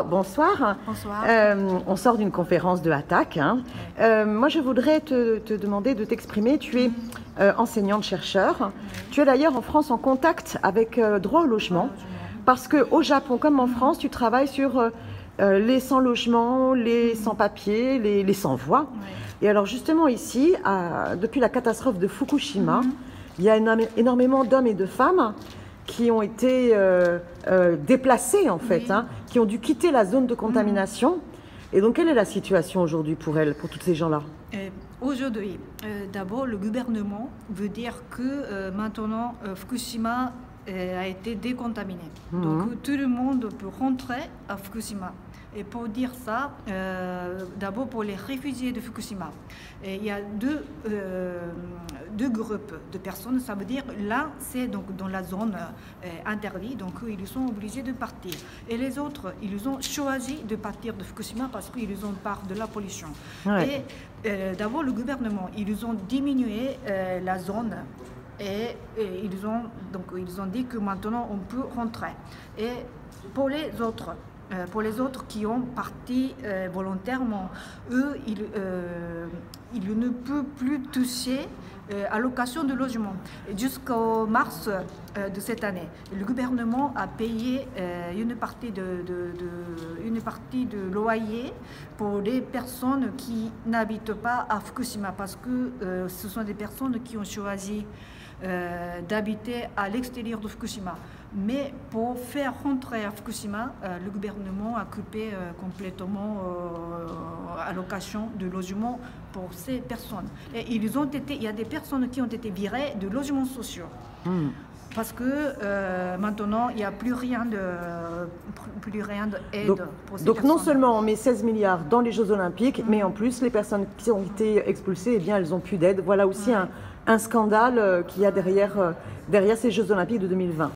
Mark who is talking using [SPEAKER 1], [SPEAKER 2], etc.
[SPEAKER 1] bonsoir.
[SPEAKER 2] Bonsoir.
[SPEAKER 1] On sort d'une conférence de Attaque. Moi, je voudrais te demander de t'exprimer. Tu es enseignante-chercheur. Tu es d'ailleurs en France en contact avec droit au logement. Parce qu'au Japon, comme en France, tu travailles sur les sans-logement, les sans-papiers, les sans-voix. Et alors justement ici, depuis la catastrophe de Fukushima, il y a énormément d'hommes et de femmes qui ont été déplacés en fait, qui ont dû quitter la zone de contamination. Et donc quelle est la situation aujourd'hui pour elles, pour tous ces gens-là?
[SPEAKER 2] Aujourd'hui, d'abord le gouvernement veut dire que maintenant Fukushima a été décontaminé. Donc tout le monde peut rentrer à Fukushima. Et pour dire ça, d'abord pour les réfugiés de Fukushima, il y a deux groupes de personnes. Ça veut dire là, c'est donc dans la zone interdite, donc ils sont obligés de partir. Et les autres, ils ont choisi de partir de Fukushima parce qu'ils ont peur de la pollution.
[SPEAKER 1] Ouais.
[SPEAKER 2] Et d'abord le gouvernement, ils ont diminué la zone. Et ils ont dit que maintenant on peut rentrer. Et pour les autres qui ont parti volontairement, eux, ils ne peuvent plus toucher allocation de logement. Jusqu'au mars de cette année, le gouvernement a payé une partie de loyer pour les personnes qui n'habitent pas à Fukushima, parce que ce sont des personnes qui ont choisi d'habiter à l'extérieur de Fukushima. Mais pour faire rentrer à Fukushima, le gouvernement a coupé complètement allocation de logement pour ces personnes. Et il y a des personnes qui ont été virées de logements sociaux. Parce que maintenant, il n'y a plus rien d'aide pour ces
[SPEAKER 1] donc
[SPEAKER 2] personnes.
[SPEAKER 1] Non seulement on met 16 milliards dans les Jeux Olympiques, mais en plus les personnes qui ont été expulsées, eh bien, elles n'ont plus d'aide. Voilà aussi un scandale qu'il y a derrière ces Jeux Olympiques de 2020.